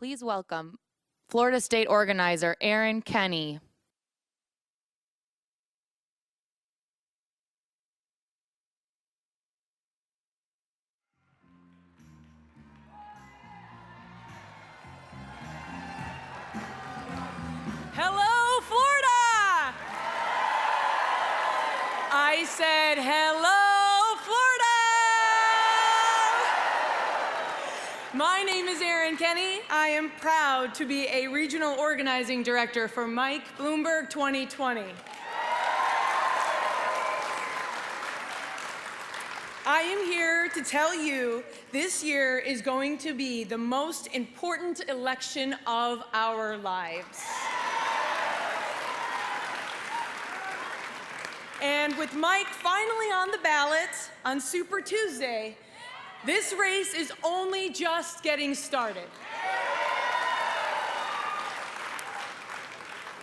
Please welcome Florida State Organizer Aaron Kenny. Hello, Florida! I said, hello, Florida! My name is Aaron Kenny. I am proud to be a regional organizing director for Mike Bloomberg 2020. I am here to tell you this year is going to be the most important election of our lives. And with Mike finally on the ballot on Super Tuesday, this race is only just getting started.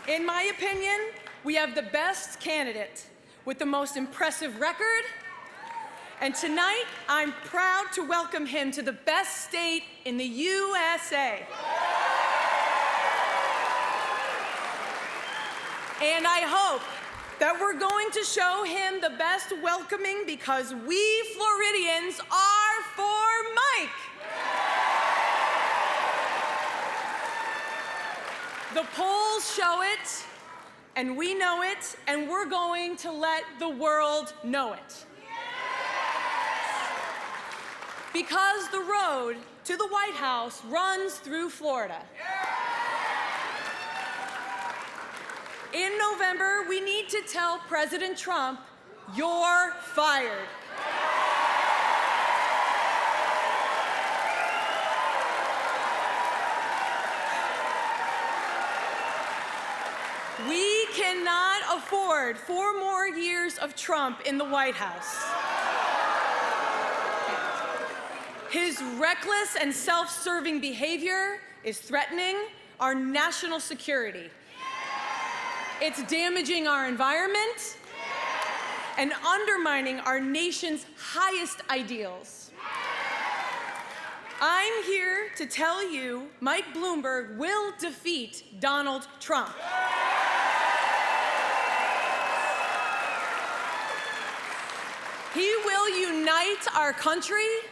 In my opinion, we have the best candidate with the most impressive record. And tonight, I'm proud to welcome him to the best state in the USA. And I hope that we're going to show him the best welcoming because we Floridians are for Mike. The polls show it, and we know it, and we're going to let the world know it. Because the road to the White House runs through Florida. In November, we need to tell President Trump, you're fired. We cannot afford 4 more years of Trump in the White House. His reckless and self-serving behavior is threatening our national security. It's damaging our environment and undermining our nation's highest ideals. I'm here to tell you Mike Bloomberg will defeat Donald Trump. He will unite our country,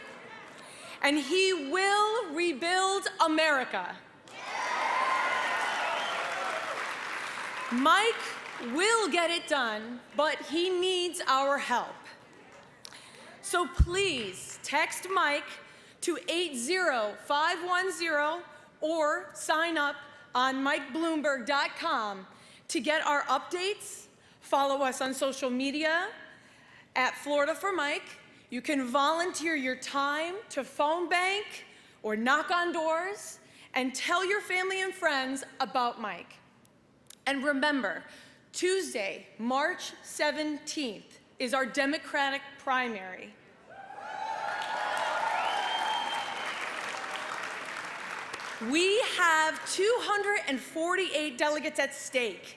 and he will rebuild America. Mike will get it done, but he needs our help. So please text Mike to 80510 or sign up on MikeBloomberg.com to get our updates. Follow us on social media at Florida for Mike. You can volunteer your time to phone bank or knock on doors and tell your family and friends about Mike. And remember, Tuesday, March 17th, is our Democratic primary. We have 248 delegates at stake,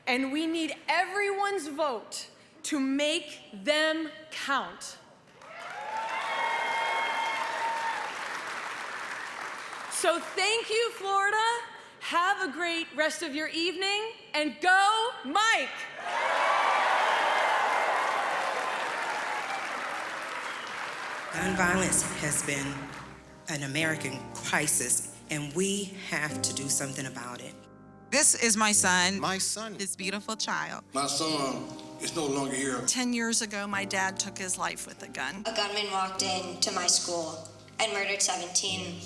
and we need everyone's vote to make them count. So thank you, Florida. Have a great rest of your evening, and go Mike! Gun violence has been an American crisis, and we have to do something about it. This is my son. My son. His beautiful child. My son is no longer here. 10 years ago, my dad took his life with a gun. A gunman walked into my school and murdered 17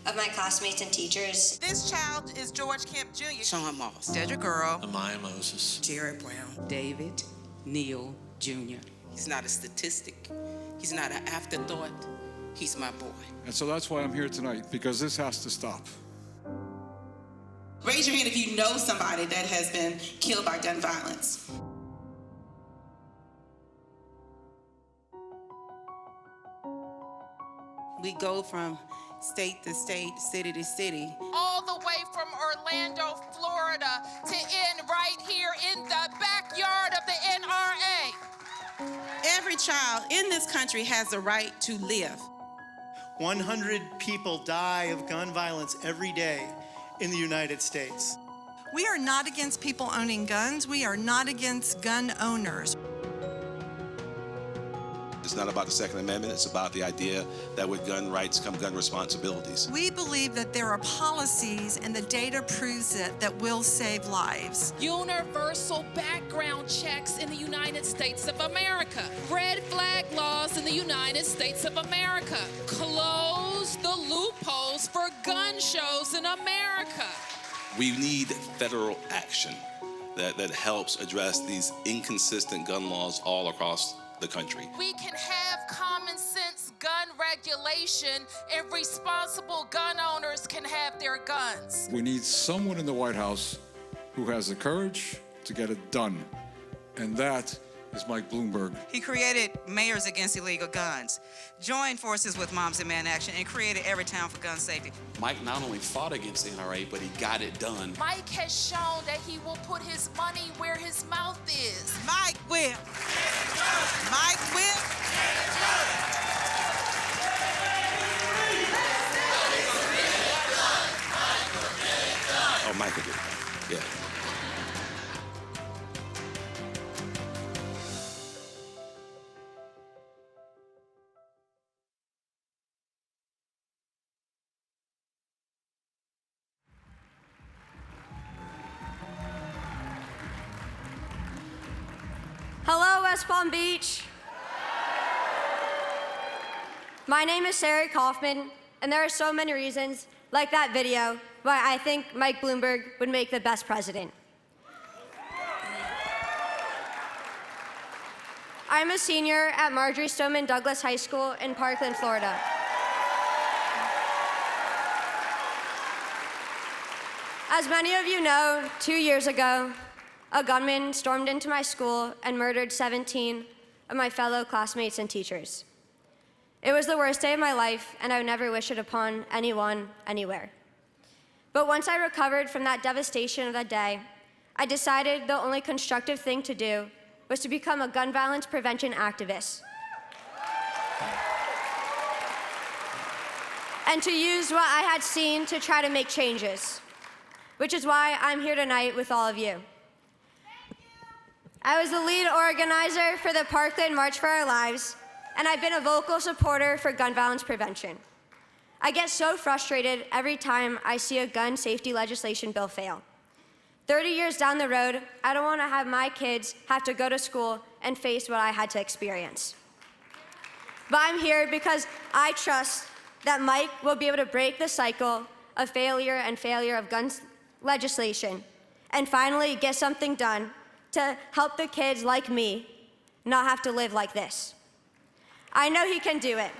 of my classmates and teachers. This child is George Kemp Jr. Sean Moss. Dedra Girl. Amaya Moses. Jared Brown. David Neal Jr. He's not a statistic. He's not an afterthought. He's my boy. And so that's why I'm here tonight, because this has to stop. Raise your hand if you know somebody that has been killed by gun violence. We go from state to state, city to city. All the way from Orlando, Florida, to end right here in the backyard of the NRA. Every child in this country has the right to live. 100 people die of gun violence every day in the United States. We are not against people owning guns. We are not against gun owners. It's not about the Second Amendment. It's about the idea that with gun rights come gun responsibilities. We believe that there are policies, and the data proves it, that will save lives. Universal background checks in the United States of America. Red flag laws in the United States of America. Close the loopholes for gun shows in America. We need federal action that helps address these inconsistent gun laws all across the country. We can have common sense gun regulation, and responsible gun owners can have their guns. We need someone in the White House who has the courage to get it done. And that is Mike Bloomberg. He created Mayors Against Illegal Guns, joined forces with Moms and Man Action, and created Everytown for Gun Safety. Mike not only fought against the NRA, but he got it done. Mike has shown that he will put his money where his mouth is. Mike will. Mike will. Oh, Mike will get it done. Yeah. Hello, West Palm Beach. My name is Sarah Kaufman, and there are so many reasons, like that video, why I think Mike Bloomberg would make the best president. I'm a senior at Marjorie Stoneman Douglas High School in Parkland, Florida. As many of you know, 2 years ago, a gunman stormed into my school and murdered 17 of my fellow classmates and teachers. It was the worst day of my life, and I would never wish it upon anyone, anywhere. But once I recovered from that devastation of that day, I decided the only constructive thing to do was to become a gun violence prevention activist. And to use what I had seen to try to make changes, which is why I'm here tonight with all of you. I was the lead organizer for the Parkland March for Our Lives, and I've been a vocal supporter for gun violence prevention. I get so frustrated every time I see a gun safety legislation bill fail. 30 years down the road, I don't want to have my kids have to go to school and face what I had to experience. But I'm here because I trust that Mike will be able to break the cycle of failure of gun legislation and finally get something done to help the kids like me not have to live like this. I know he can do it.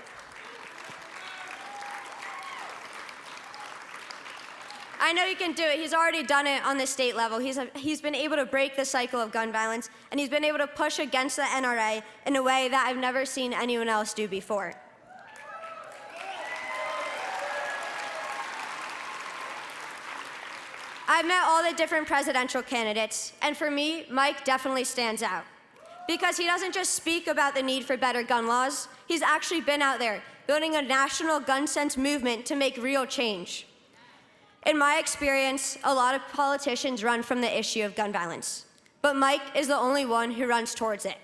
I know he can do it. He's already done it on the state level. He's been able to break the cycle of gun violence, and he's been able to push against the NRA in a way that I've never seen anyone else do before. I've met all the different presidential candidates, and for me, Mike definitely stands out. Because he doesn't just speak about the need for better gun laws, he's actually been out there building a national gun sense movement to make real change. In my experience, a lot of politicians run from the issue of gun violence, but Mike is the only one who runs towards it.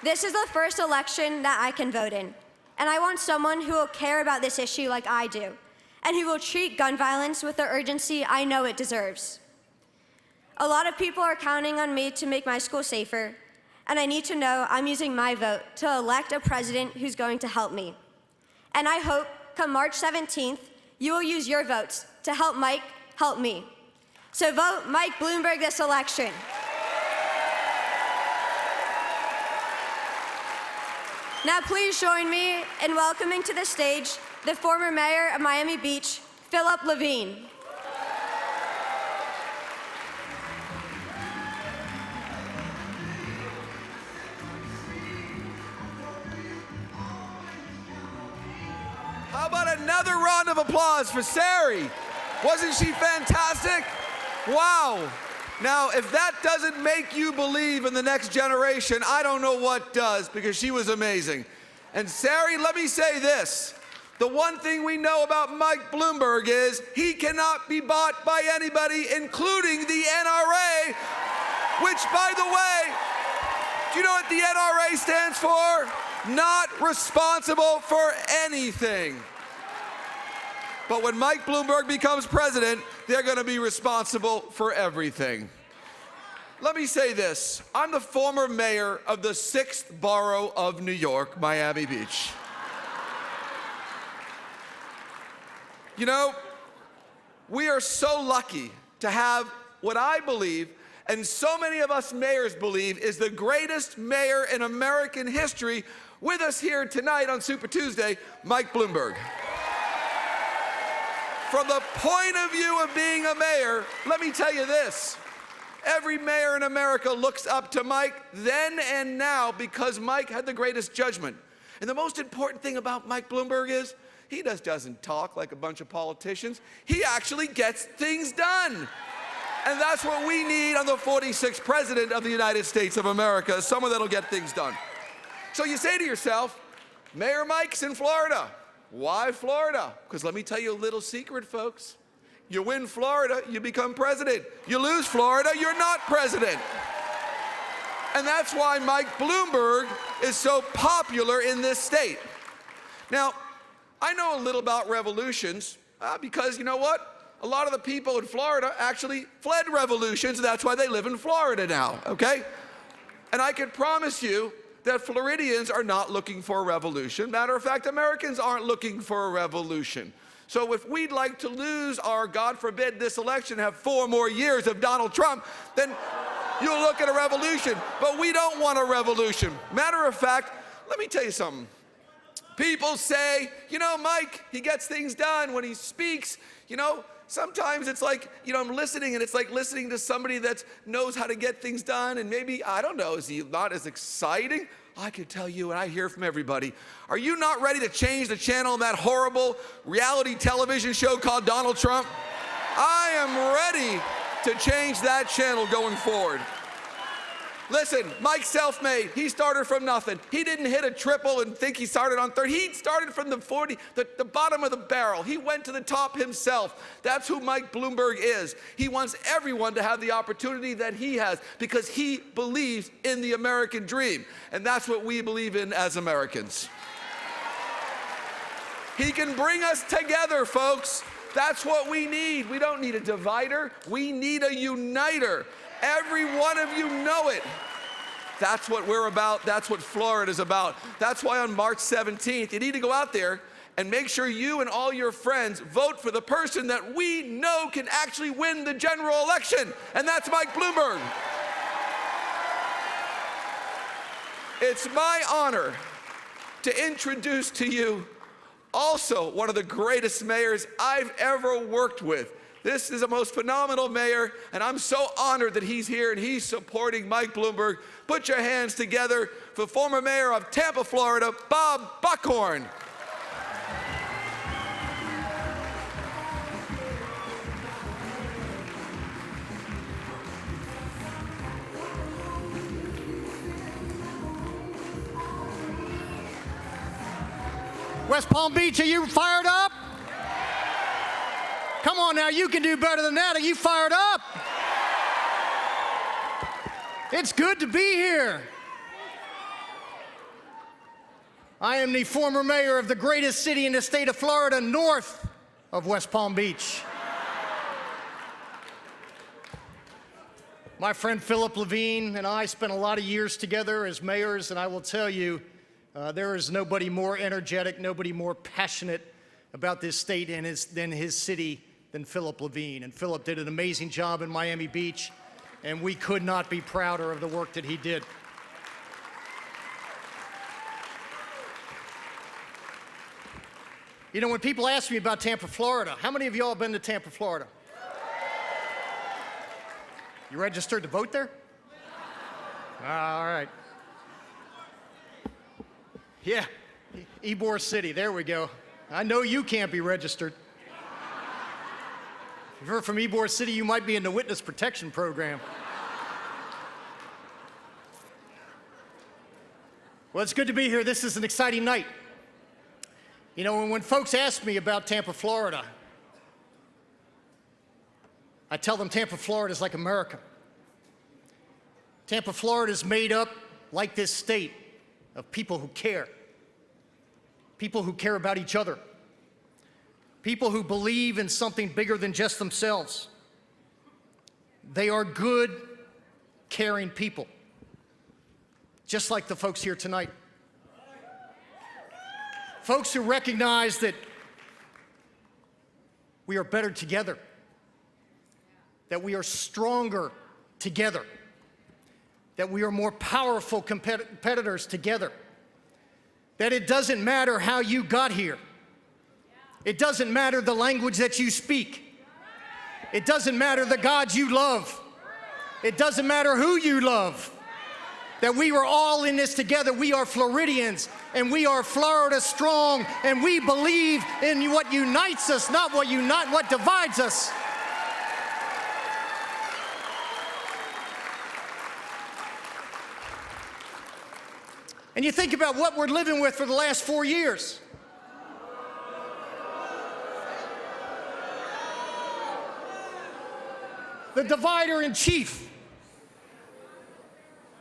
This is the first election that I can vote in, and I want someone who will care about this issue like I do, and who will treat gun violence with the urgency I know it deserves. A lot of people are counting on me to make my school safer, and I need to know I'm using my vote to elect a president who's going to help me. And I hope, come March 17th, you will use your votes to help Mike help me. So vote Mike Bloomberg this election. Now please join me in welcoming to the stage the former mayor of Miami Beach, Levine. How about another round of applause for Sari? Wasn't she fantastic? Wow. Now, if that doesn't make you believe in the next generation, I don't know what does, because she was amazing. And Sari, let me say this. The one thing we know about Mike Bloomberg is he cannot be bought by anybody, including the NRA, which, by the way, do you know what the NRA stands for? Not responsible for anything. But when Mike Bloomberg becomes president, they're going to be responsible for everything. Let me say this. I'm the former mayor of the 6th borough of New York, Miami Beach. You know, we are so lucky to have what I believe, and so many of us mayors believe, is the greatest mayor in American history with us here tonight on Super Tuesday, Mike Bloomberg. From the point of view of being a mayor, let me tell you this. Every mayor in America looks up to Mike then and now because Mike had the greatest judgment. And the most important thing about Mike Bloomberg is he just doesn't talk like a bunch of politicians. He actually gets things done. And that's what we need on the 46th president of the United States of America, someone that'll get things done. So you say to yourself, Mayor Mike's in Florida. Why Florida? Because let me tell you a little secret, folks. You win Florida, you become president. You lose Florida, you're not president. And that's why Mike Bloomberg is so popular in this state. Now, I know a little about revolutions because, you know what? A lot of the people in Florida actually fled revolutions, and that's why they live in Florida now, okay? And I can promise you that Floridians are not looking for a revolution. Matter of fact, Americans aren't looking for a revolution. So if we'd like to lose our, God forbid, this election, have 4 more years of Donald Trump, then you'll look at a revolution. But we don't want a revolution. Matter of fact, let me tell you something. People say, you know, Mike, he gets things done when he speaks. You know, sometimes it's like, you know, I'm listening and it's like listening to somebody that knows how to get things done, and maybe, I don't know, is he not as exciting? I can tell you, and I hear from everybody, are you not ready to change the channel of that horrible reality television show called Donald Trump? I am ready to change that channel going forward. Listen, Mike's self-made. He started from nothing. He didn't hit a triple and think he started on third. He started from the bottom of the barrel. He went to the top himself. That's who Mike Bloomberg is. He wants everyone to have the opportunity that he has because he believes in the American dream. And that's what we believe in as Americans. He can bring us together, folks. That's what we need. We don't need a divider. We need a uniter. Every one of you know it. That's what we're about. That's what Florida's about. That's why on March 17th, you need to go out there and make sure you and all your friends vote for the person that we know can actually win the general election, and that's Mike Bloomberg. It's my honor to introduce to you also one of the greatest mayors I've ever worked with. This is the most phenomenal mayor, and I'm so honored that he's here and he's supporting Mike Bloomberg. Put your hands together for former mayor of Tampa, Florida, Bob Buckhorn. West Palm Beach, are you fired up? Come on now, you can do better than that. Are you fired up? It's good to be here. I am the former mayor of the greatest city in the state of Florida, north of West Palm Beach. My friend Philip Levine and I spent a lot of years together as mayors, and I will tell you, there is nobody more energetic, nobody more passionate about this state and than his city than Philip Levine. And Philip did an amazing job in Miami Beach, and we could not be prouder of the work that he did. You know, when people ask me about Tampa, Florida, how many of y'all have been to Tampa, Florida? You registered to vote there? All right. Yeah, Ybor City, there we go. I know you can't be registered. If you're from Ybor City, you might be in the witness protection program. Well, it's good to be here. This is an exciting night. You know, when folks ask me about Tampa, Florida, I tell them Tampa, Florida is like America. Tampa, Florida is made up, like this state, of people who care about each other, people who believe in something bigger than just themselves. They are good, caring people, just like the folks here tonight. Folks who recognize that we are better together, that we are stronger together, that we are more powerful competitors together, that it doesn't matter how you got here. It doesn't matter the language that you speak. It doesn't matter the gods you love. It doesn't matter who you love. That we were all in this together. We are Floridians, and we are Florida strong, and we believe in what unites us, not what divides us. And you think about what we're living with for the last 4 years. The divider in chief.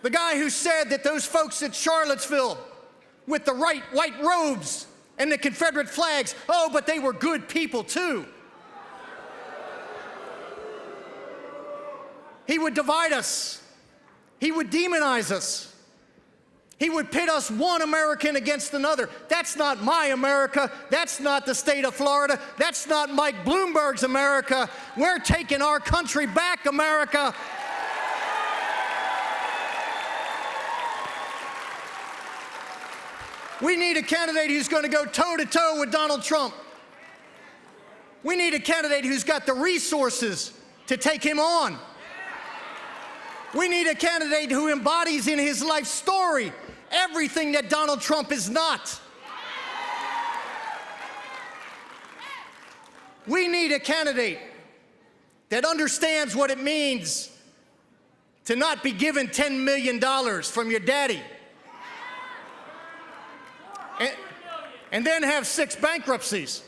The guy who said that those folks at Charlottesville with the white robes and the Confederate flags, oh, but they were good people too. He would divide us. He would demonize us. He would pit us one American against another. That's not my America. That's not the state of Florida. That's not Mike Bloomberg's America. We're taking our country back, America. We need a candidate who's going to go toe-to-toe with Donald Trump. We need a candidate who's got the resources to take him on. We need a candidate who embodies in his life story everything that Donald Trump is not. We need a candidate that understands what it means to not be given $10 million from your daddy and then have 6 bankruptcies.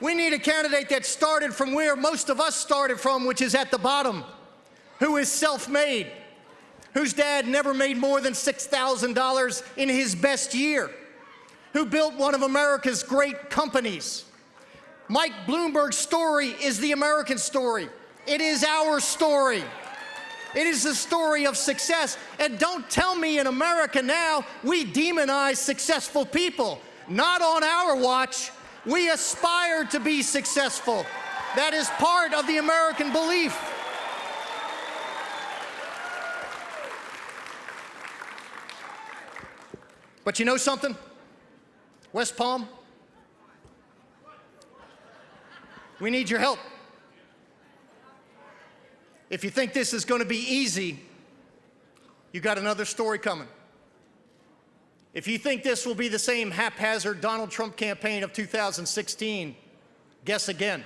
We need a candidate that started from where most of us started from, which is at the bottom, who is self-made, whose dad never made more than $6,000 in his best year, who built one of America's great companies. Mike Bloomberg's story is the American story. It is our story. It is the story of success. And don't tell me in America now we demonize successful people. Not on our watch. We aspire to be successful. That is part of the American belief. But you know something? West Palm, we need your help. If you think this is going to be easy, you got another story coming. If you think this will be the same haphazard Donald Trump campaign of 2016, guess again.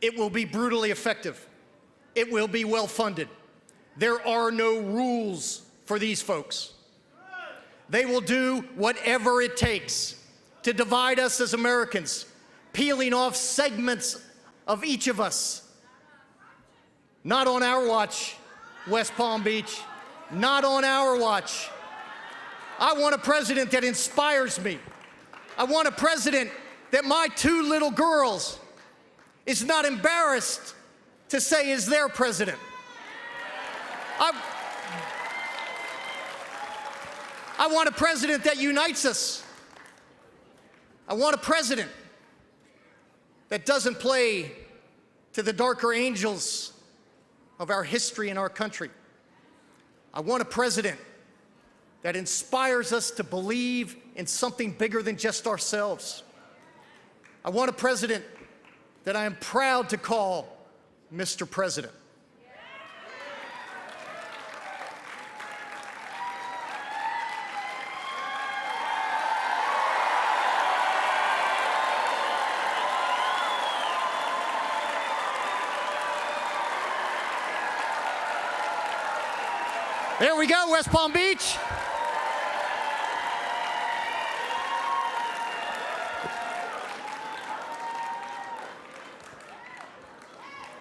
It will be brutally effective. It will be well-funded. There are no rules for these folks. They will do whatever it takes to divide us as Americans, peeling off segments of each of us. Not on our watch, West Palm Beach. Not on our watch. I want a president that inspires me. I want a president that my 2 little girls is not embarrassed to say is their president. I want a president that unites us. I want a president that doesn't play to the darker angels of our history and our country. I want a president that inspires us to believe in something bigger than just ourselves. I want a president that I am proud to call Mr. President. There we go, West Palm Beach.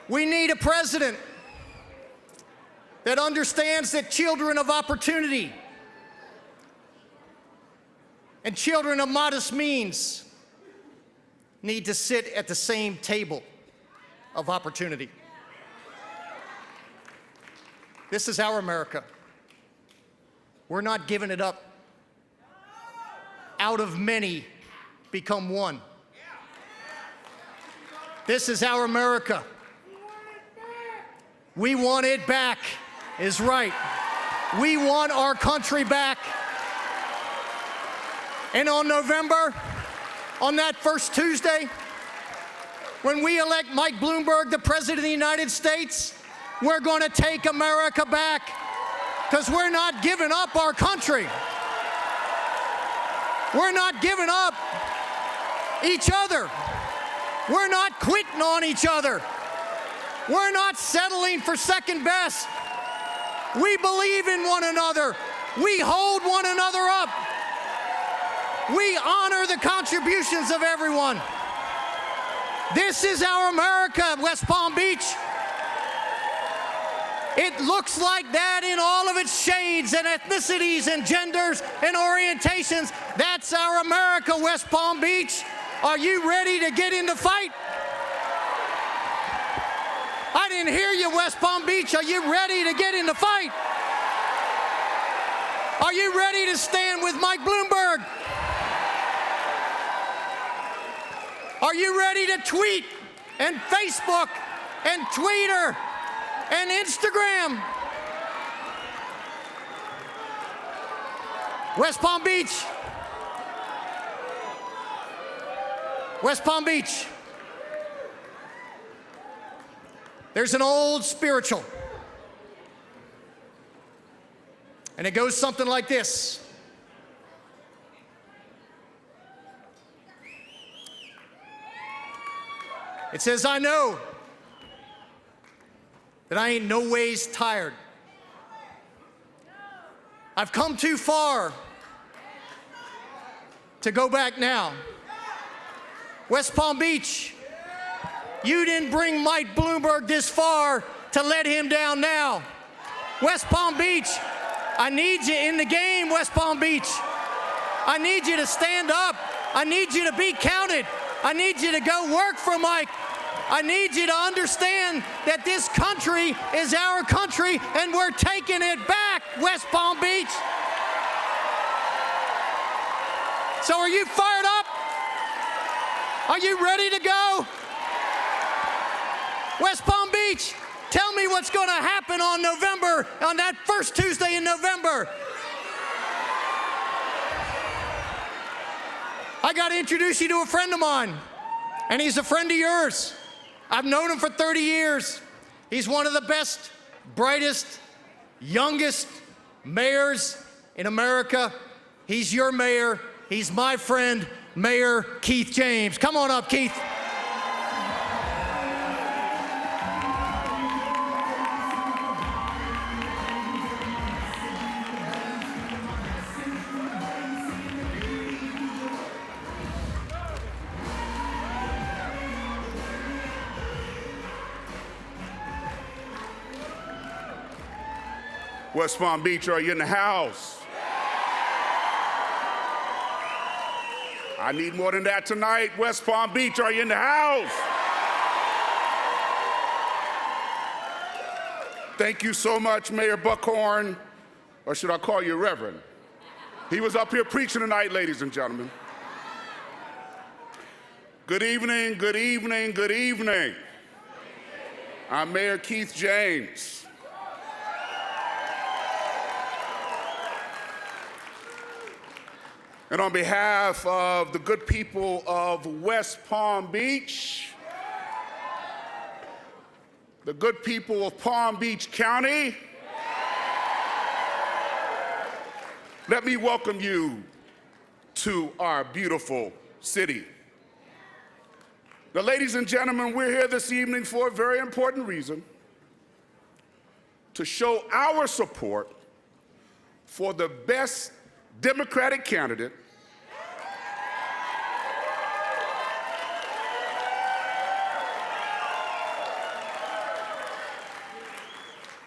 We need a president that understands that children of opportunity and children of modest means need to sit at the same table of opportunity. This is our America. We're not giving it up. Out of many, become one. This is our America. We want it back, is right. We want our country back. And on November, on that first Tuesday, when we elect Mike Bloomberg, the President of the United States, we're going to take America back, because we're not giving up our country. We're not giving up each other. We're not quitting on each other. We're not settling for second best. We believe in one another. We hold one another up. We honor the contributions of everyone. This is our America, West Palm Beach. It looks like that in all of its shades and ethnicities and genders and orientations. That's our America, West Palm Beach. Are you ready to get in the fight? I didn't hear you, West Palm Beach. Are you ready to get in the fight? Are you ready to stand with Mike Bloomberg? Are you ready to tweet and Facebook and Twitter and Instagram? West Palm Beach. West Palm Beach. There's an old spiritual, and it goes something like this. It says, I know that I ain't no ways tired. I've come too far to go back now. West Palm Beach, you didn't bring Mike Bloomberg this far to let him down now. West Palm Beach, I need you in the game, West Palm Beach. I need you to stand up. I need you to be counted. I need you to go work for Mike. I need you to understand that this country is our country and we're taking it back, West Palm Beach. So are you fired up? Are you ready to go? West Palm Beach, tell me what's going to happen on that first Tuesday in November. I got to introduce you to a friend of mine, and he's a friend of yours. I've known him for 30 years. He's one of the best, brightest, youngest mayors in America. He's your mayor. He's my friend, Mayor Keith James. Come on up, Keith. West Palm Beach, are you in the house? I need more than that tonight. West Palm Beach, are you in the house? Thank you so much, Mayor Buckhorn, or should I call you Reverend? He was up here preaching tonight, ladies and gentlemen. Good evening, good evening, good evening. I'm Mayor Keith James. And on behalf of the good people of West Palm Beach, the good people of Palm Beach County, let me welcome you to our beautiful city. Now, ladies and gentlemen, we're here this evening for a very important reason: to show our support for the best Democratic candidate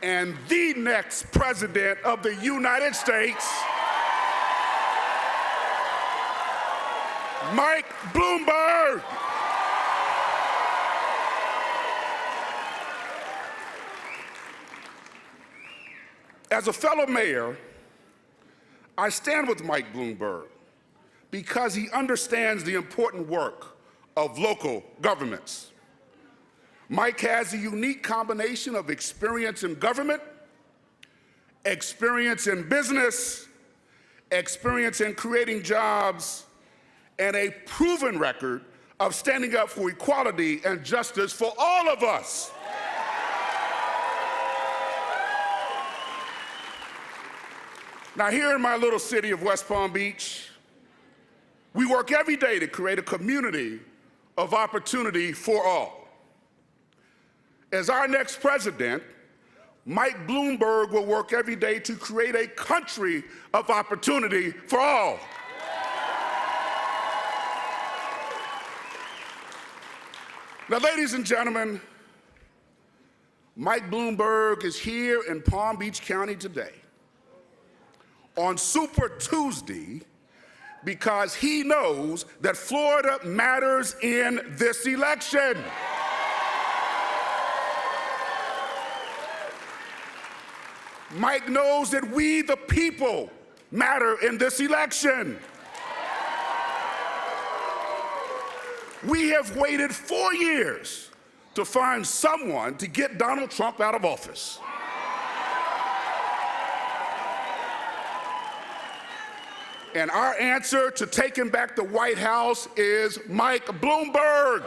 and the next president of the United States, Mike Bloomberg. As a fellow mayor, I stand with Mike Bloomberg because he understands the important work of local governments. Mike has a unique combination of experience in government, experience in business, experience in creating jobs, and a proven record of standing up for equality and justice for all of us. Now, here in my little city of West Palm Beach, we work every day to create a community of opportunity for all. As our next president, Mike Bloomberg will work every day to create a country of opportunity for all. Now, ladies and gentlemen, Mike Bloomberg is here in Palm Beach County today on Super Tuesday because he knows that Florida matters in this election. Mike knows that we, the people, matter in this election. We have waited 4 years to find someone to get Donald Trump out of office. And our answer to taking back the White House is Mike Bloomberg.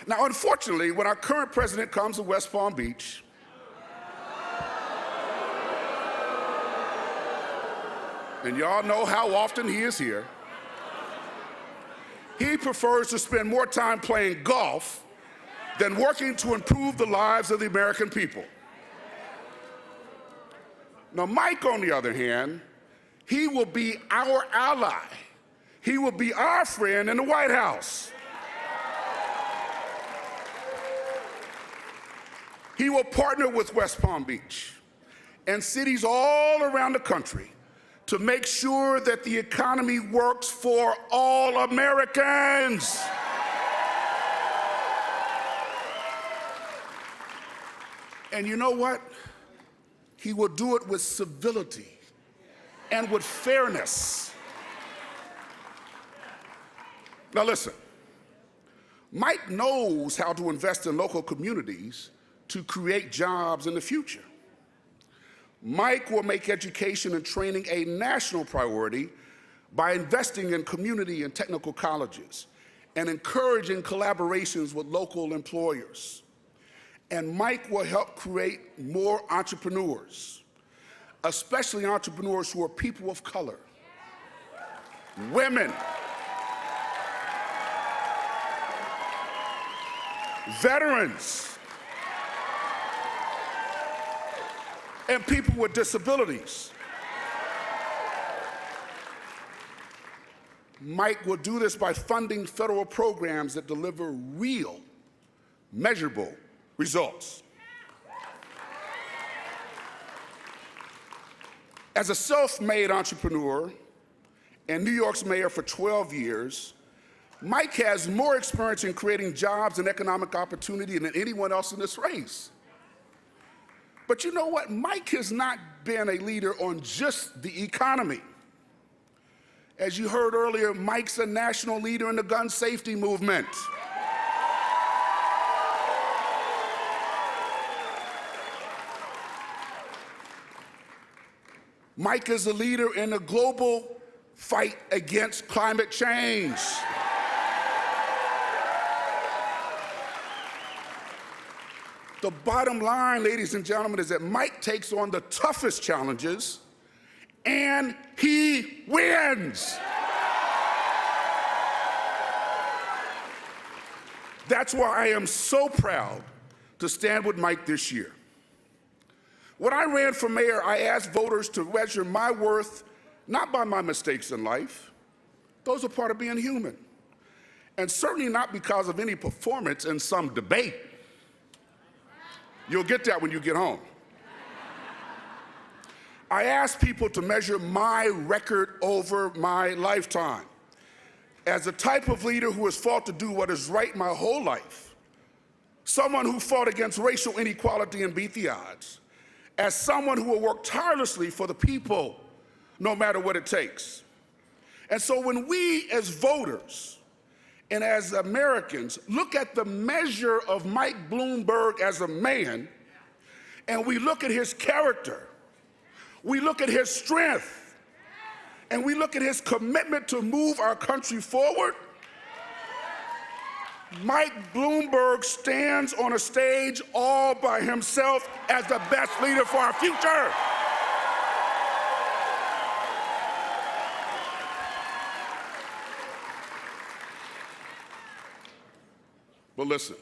Now, unfortunately, when our current president comes to West Palm Beach, and y'all know how often he is here, he prefers to spend more time playing golf than working to improve the lives of the American people. Now, Mike, on the other hand, he will be our ally. He will be our friend in the White House. He will partner with West Palm Beach and cities all around the country to make sure that the economy works for all Americans. And you know what? He will do it with civility and with fairness. Now listen, Mike knows how to invest in local communities to create jobs in the future. Mike will make education and training a national priority by investing in community and technical colleges and encouraging collaborations with local employers. And Mike will help create more entrepreneurs, especially entrepreneurs who are people of color, women, veterans, and people with disabilities. Mike will do this by funding federal programs that deliver real, measurable results. As a self-made entrepreneur and New York's mayor for 12 years, Mike has more experience in creating jobs and economic opportunity than anyone else in this race. But you know what? Mike has not been a leader on just the economy. As you heard earlier, Mike's a national leader in the gun safety movement. Mike is a leader in the global fight against climate change. The bottom line, ladies and gentlemen, is that Mike takes on the toughest challenges and he wins. That's why I am so proud to stand with Mike this year. When I ran for mayor, I asked voters to measure my worth not by my mistakes in life. Those are part of being human. And certainly not because of any performance in some debate. You'll get that when you get home. I asked people to measure my record over my lifetime. As a type of leader who has fought to do what is right my whole life, someone who fought against racial inequality and beat the odds, as someone who will work tirelessly for the people, no matter what it takes. And so when we as voters and as Americans look at the measure of Mike Bloomberg as a man, and we look at his character, we look at his strength, and we look at his commitment to move our country forward, Mike Bloomberg stands on a stage all by himself as the best leader for our future. But listen,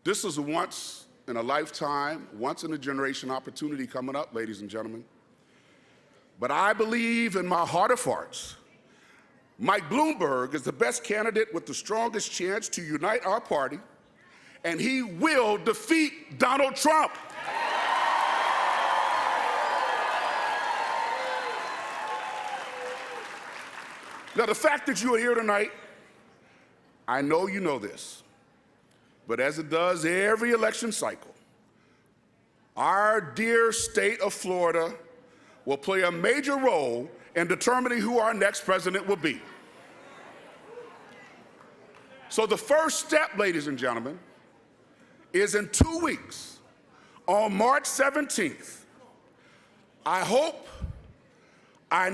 this is a once in a lifetime, once in a generation opportunity coming up, ladies and gentlemen. But I believe in my heart of hearts, Mike Bloomberg is the best candidate with the strongest chance to unite our party, and he will defeat Donald Trump. Now, the fact that you are here tonight, I know you know this, but as it does every election cycle, our dear state of Florida will play a major role in determining who our next president will be. So the first step, ladies and gentlemen, is in 2 weeks, on March 17th. I hope, I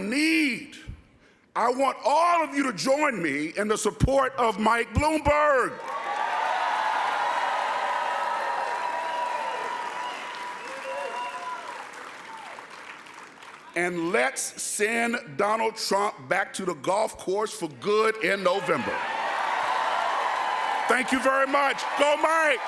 want all of you to join me in the support of Mike Bloomberg. And let's send Donald Trump back to the golf course for good in November. Thank you very much. Go Mike!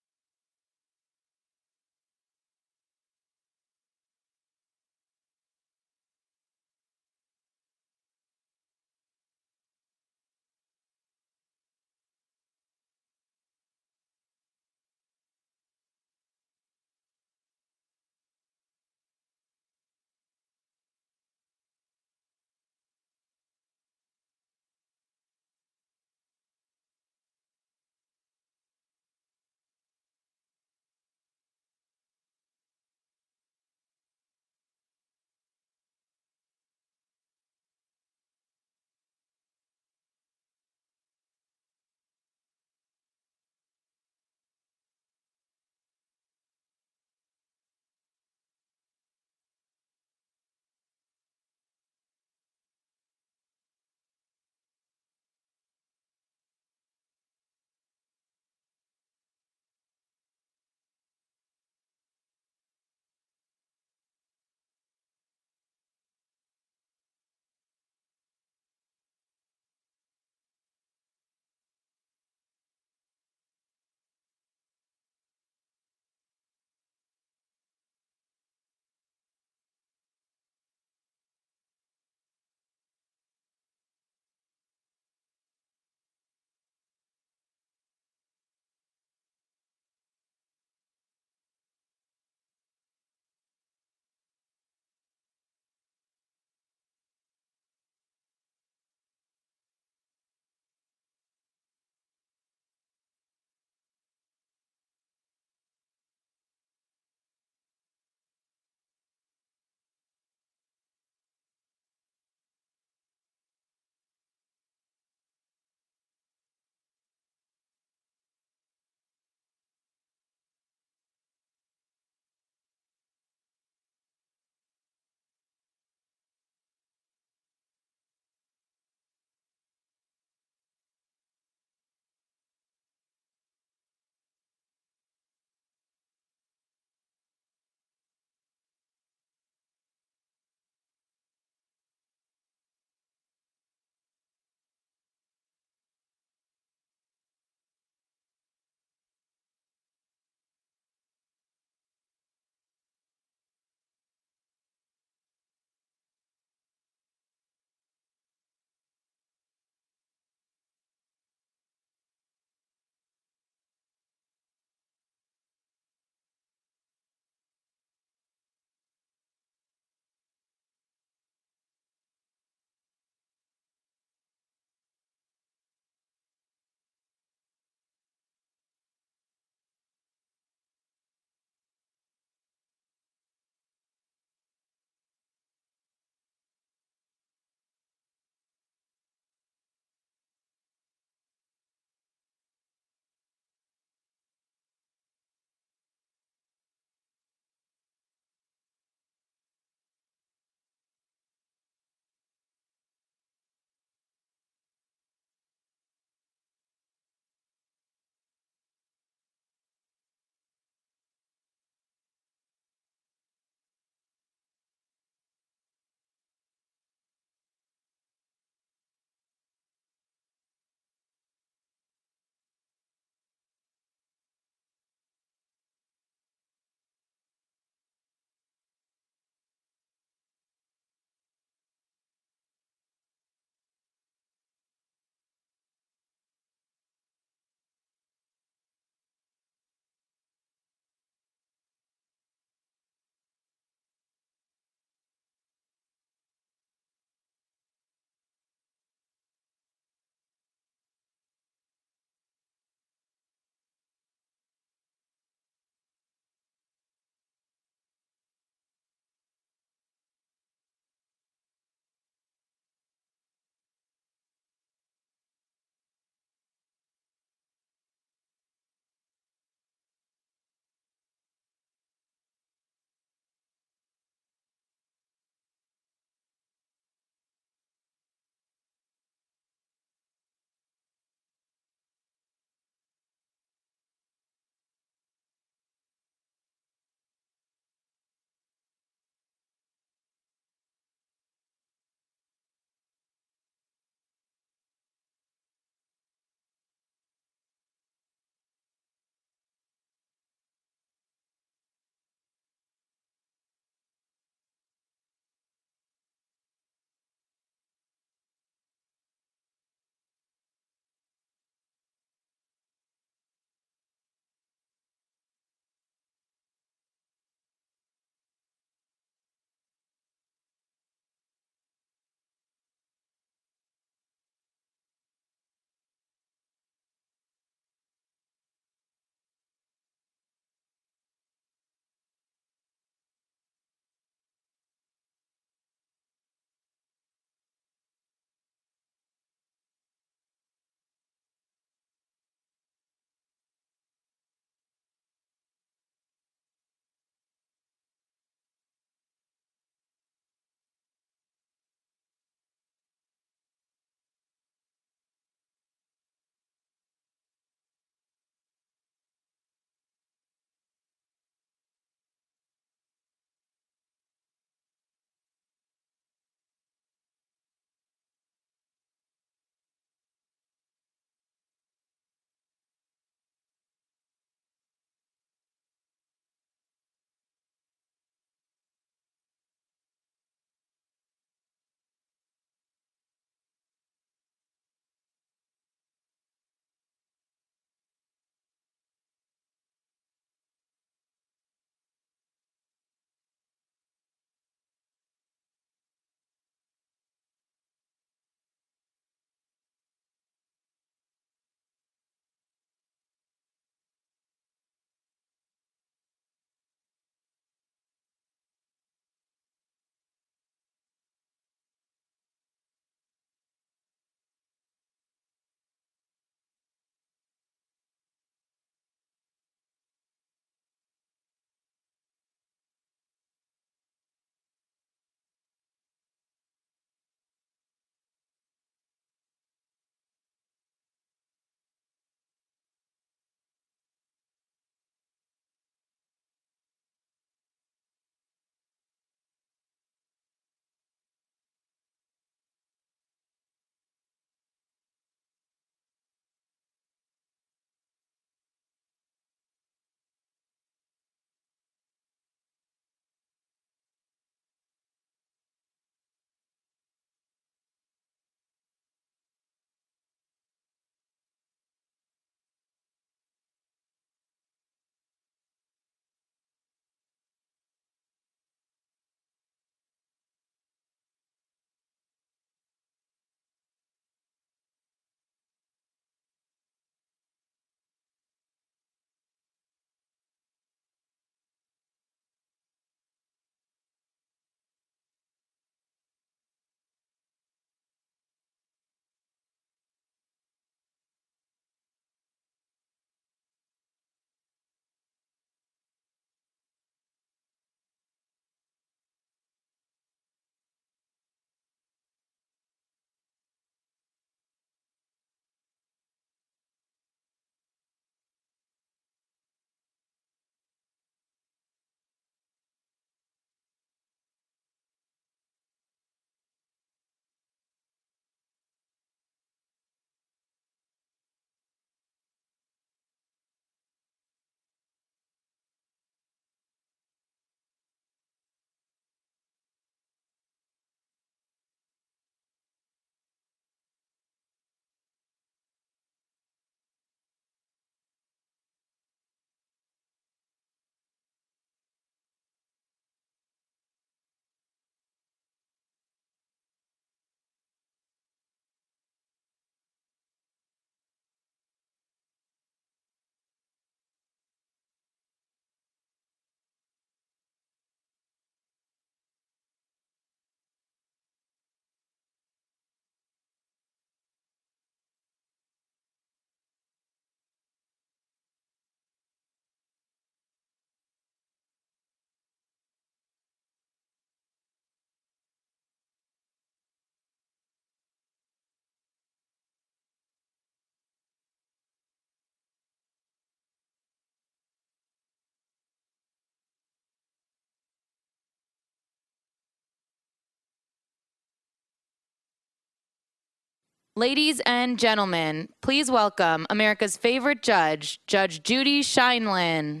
Ladies and gentlemen, please welcome America's favorite judge, Judge Judy Scheinlin.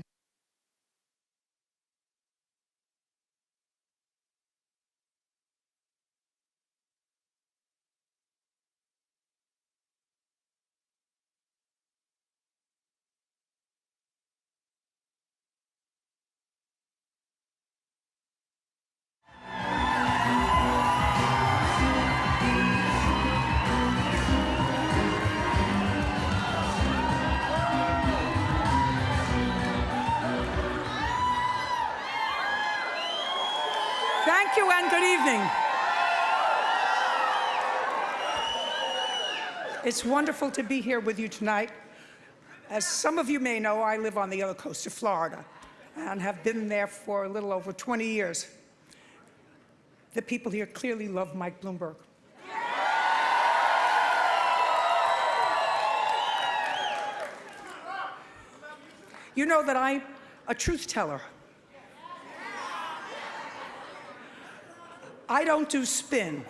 Thank you and good evening. It's wonderful to be here with you tonight. As some of you may know, I live on the other coast of Florida and have been there for a little over 20 years. The people here clearly love Mike Bloomberg. You know that I'm a truth teller. I don't do spin.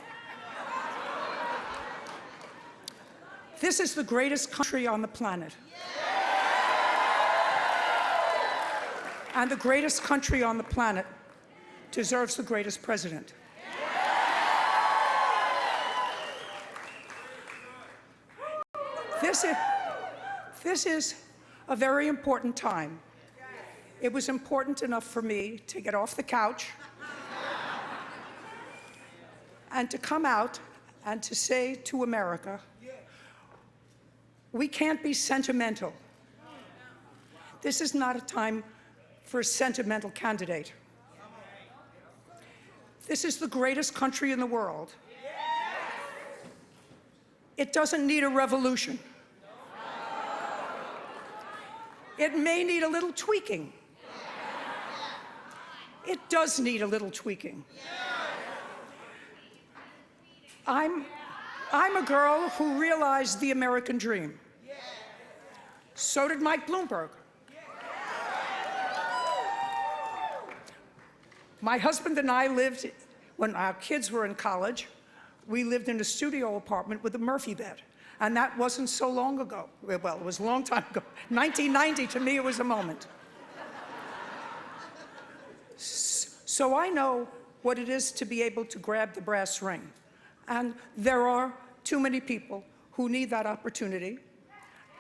This is the greatest country on the planet. And the greatest country on the planet deserves the greatest president. This is a very important time. It was important enough for me to get off the couch and to come out and to say to America, we can't be sentimental. This is not a time for a sentimental candidate. This is the greatest country in the world. It doesn't need a revolution. It may need a little tweaking. It does need a little tweaking. I'm a girl who realized the American dream. So did Mike Bloomberg. My husband and I lived, when our kids were in college, we lived in a studio apartment with a Murphy bed. And that wasn't so long ago. Well, it was a long time ago. 1990, to me, it was a moment. So I know what it is to be able to grab the brass ring. And there are too many people who need that opportunity.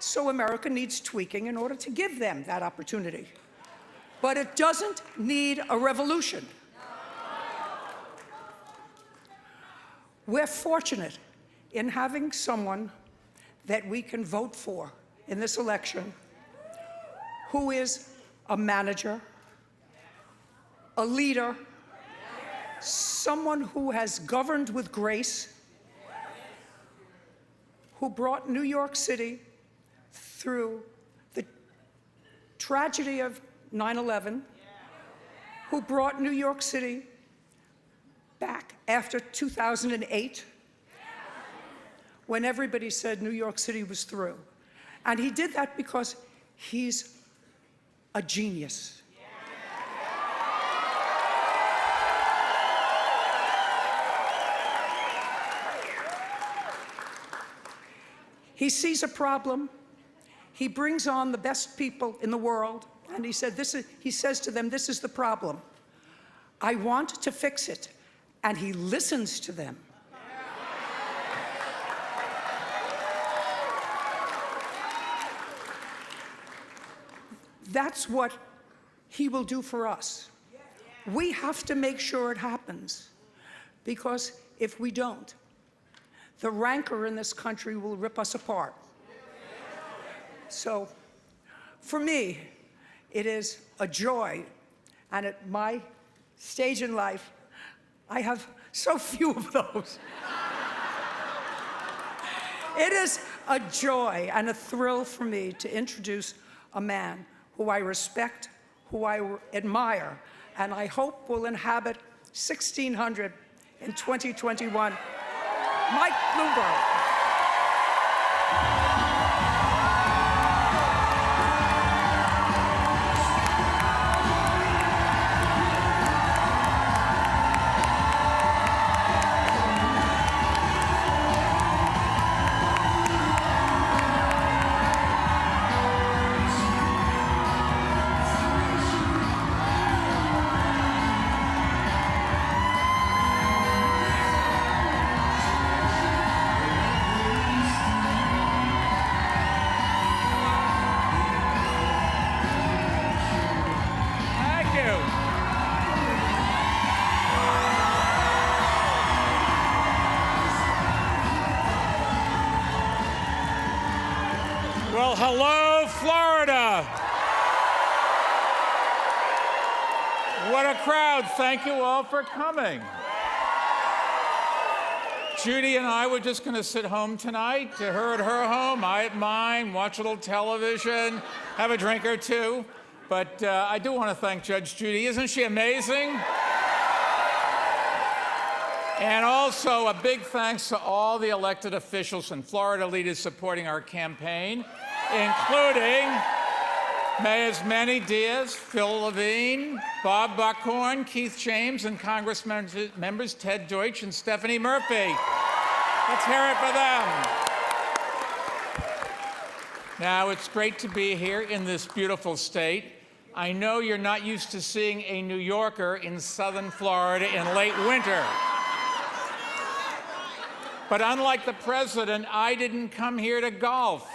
So America needs tweaking in order to give them that opportunity. But it doesn't need a revolution. We're fortunate in having someone that we can vote for in this election who is a manager, a leader, someone who has governed with grace, who brought New York City through the tragedy of 9/11, who brought New York City back after 2008, when everybody said New York City was through. And he did that because he's a genius. He sees a problem, he brings on the best people in the world, and he says to them, this is the problem. I want to fix it. And he listens to them. That's what he will do for us. We have to make sure it happens, because if we don't, the rancor in this country will rip us apart. So, for me, it is a joy, and at my stage in life, I have so few of those. It is a joy and a thrill for me to introduce a man who I respect, who I admire, and I hope will inhabit 1600 in 2021, Mike Bloomberg. Well, hello, Florida. What a crowd. Thank you all for coming. Judy and I were just going to sit home tonight, her at her home, I at mine, watch a little television, have a drink or two. But I do want to thank Judge Judy. Isn't she amazing? And also a big thanks to all the elected officials and Florida leaders supporting our campaign, including Mayors Manny Diaz, Phil Levine, Bob Buckhorn, Keith James, and Congress members Ted Deutsch and Stephanie Murphy. Let's hear it for them. Now, it's great to be here in this beautiful state. I know you're not used to seeing a New Yorker in southern Florida in late winter. But unlike the president, I didn't come here to golf.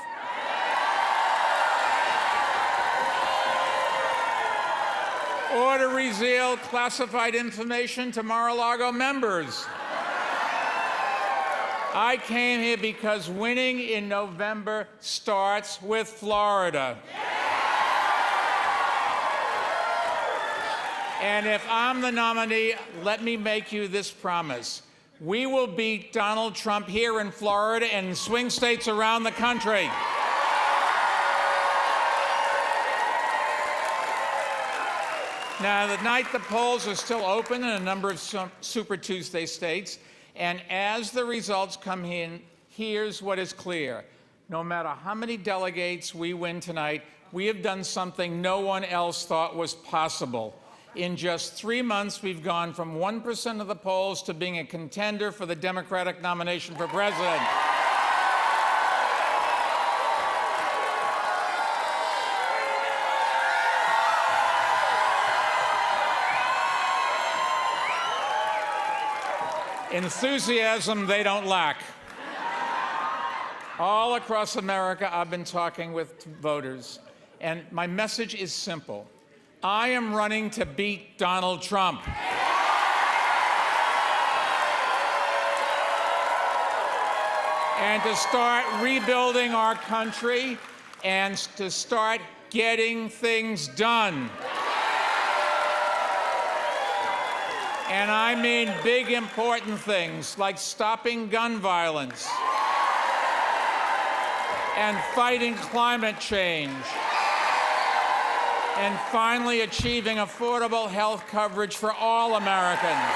Or to reveal classified information to Mar-a-Lago members. I came here because winning in November starts with Florida. And if I'm the nominee, let me make you this promise. We will beat Donald Trump here in Florida and in swing states around the country. Now, tonight the polls are still open in a number of Super Tuesday states, and as the results come in, here's what is clear. No matter how many delegates we win tonight, we have done something no one else thought was possible. In just 3 months, we've gone from 1% of the polls to being a contender for the Democratic nomination for president. Enthusiasm they don't lack. All across America, I've been talking with voters, and my message is simple. I am running to beat Donald Trump. And to start rebuilding our country and to start getting things done. And I mean big, important things like stopping gun violence and fighting climate change and finally achieving affordable health coverage for all Americans.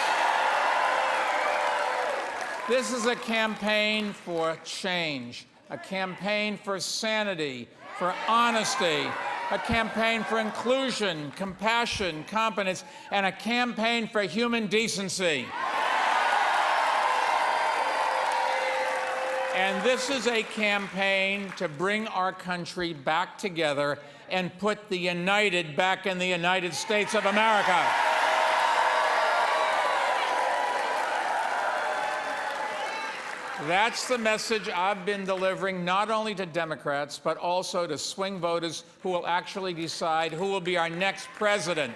This is a campaign for change, a campaign for sanity, for honesty, a campaign for inclusion, compassion, competence, and a campaign for human decency. And this is a campaign to bring our country back together and put the United back in the United States of America. That's the message I've been delivering not only to Democrats, but also to swing voters who will actually decide who will be our next president.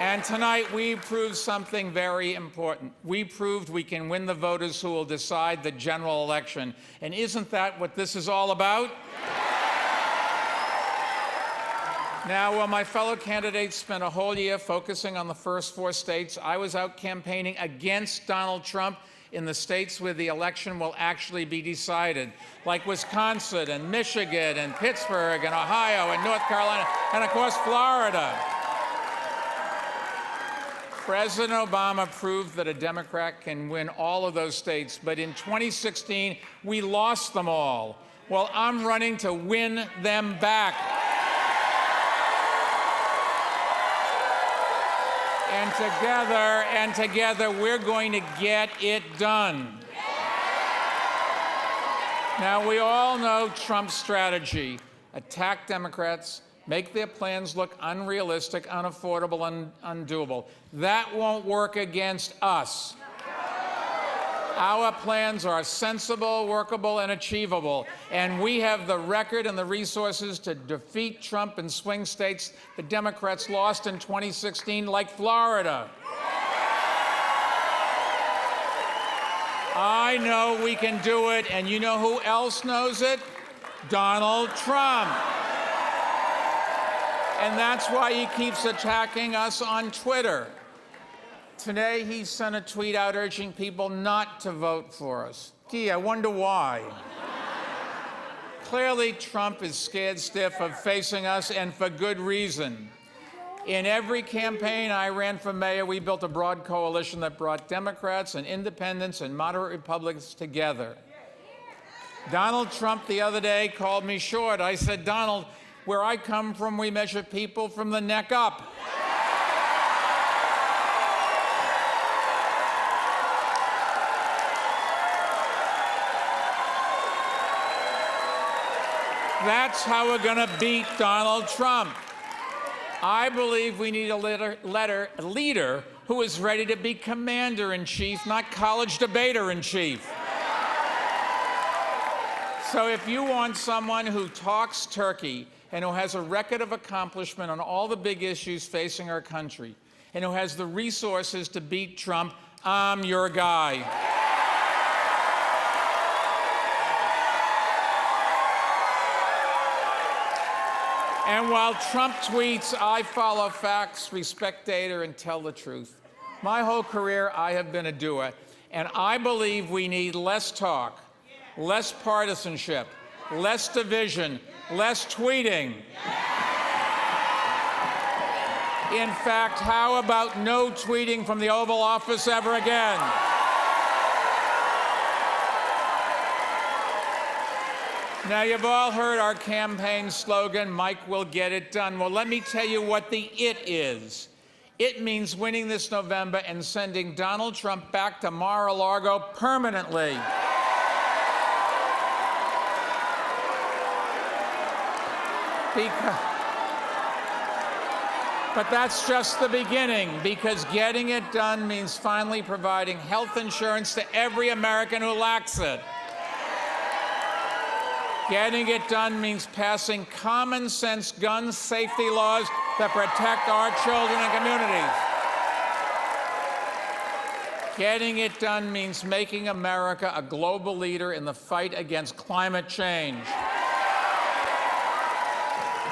And tonight we proved something very important. We proved we can win the voters who will decide the general election. And isn't that what this is all about? Now, while my fellow candidates spent a whole year focusing on the first 4 states, I was out campaigning against Donald Trump in the states where the election will actually be decided, like Wisconsin and Michigan and Pittsburgh and Ohio and North Carolina and, of course, Florida. President Obama proved that a Democrat can win all of those states, but in 2016, we lost them all. Well, I'm running to win them back. And together, we're going to get it done. Now, we all know Trump's strategy: attack Democrats, make their plans look unrealistic, unaffordable, and undoable. That won't work against us. Our plans are sensible, workable, and achievable, and we have the record and the resources to defeat Trump in swing states the Democrats lost in 2016, like Florida. I know we can do it, and you know who else knows it? Donald Trump. And that's why he keeps attacking us on Twitter. Today, he sent a tweet out urging people not to vote for us. Gee, I wonder why. Clearly, Trump is scared stiff of facing us, and for good reason. In every campaign I ran for mayor, we built a broad coalition that brought Democrats and independents and moderate Republicans together. Donald Trump the other day called me short. I said, Donald, where I come from, we measure people from the neck up. That's how we're going to beat Donald Trump. I believe we need a leader who is ready to be commander-in-chief, not college debater-in-chief. So if you want someone who talks turkey and who has a record of accomplishment on all the big issues facing our country and who has the resources to beat Trump, I'm your guy. And while Trump tweets, I follow facts, respect data, and tell the truth. My whole career, I have been a doer, and I believe we need less talk, less partisanship, less division, less tweeting. In fact, how about no tweeting from the Oval Office ever again? Now, you've all heard our campaign slogan, Mike will get it done. Well, let me tell you what the it is. It means winning this November and sending Donald Trump back to Mar-a-Lago permanently. But that's just the beginning, because getting it done means finally providing health insurance to every American who lacks it. Getting it done means passing common sense gun safety laws that protect our children and communities. Getting it done means making America a global leader in the fight against climate change.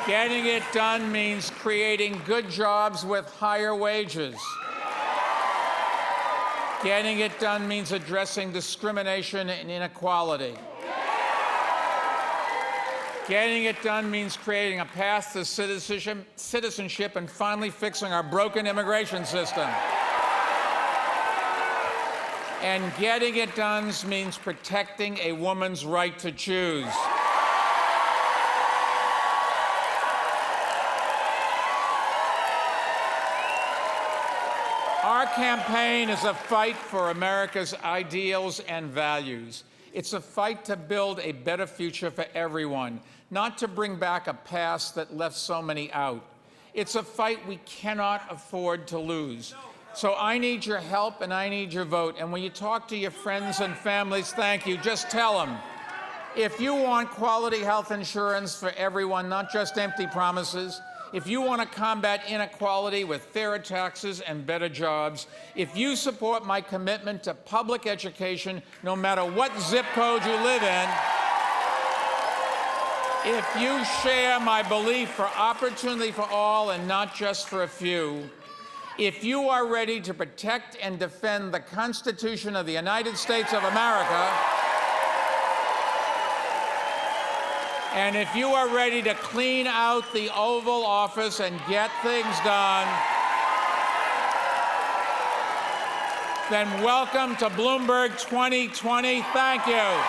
Getting it done means creating good jobs with higher wages. Getting it done means addressing discrimination and inequality. Getting it done means creating a path to citizenship and finally fixing our broken immigration system. And getting it done means protecting a woman's right to choose. Our campaign is a fight for America's ideals and values. It's a fight to build a better future for everyone, not to bring back a past that left so many out. It's a fight we cannot afford to lose. So I need your help and I need your vote. And when you talk to your friends and families, thank you, just tell them. If you want quality health insurance for everyone, not just empty promises, if you want to combat inequality with fairer taxes and better jobs, if you support my commitment to public education, no matter what zip code you live in, if you share my belief for opportunity for all and not just for a few, if you are ready to protect and defend the Constitution of the United States of America, and if you are ready to clean out the Oval Office and get things done, then welcome to Bloomberg 2020. Thank you.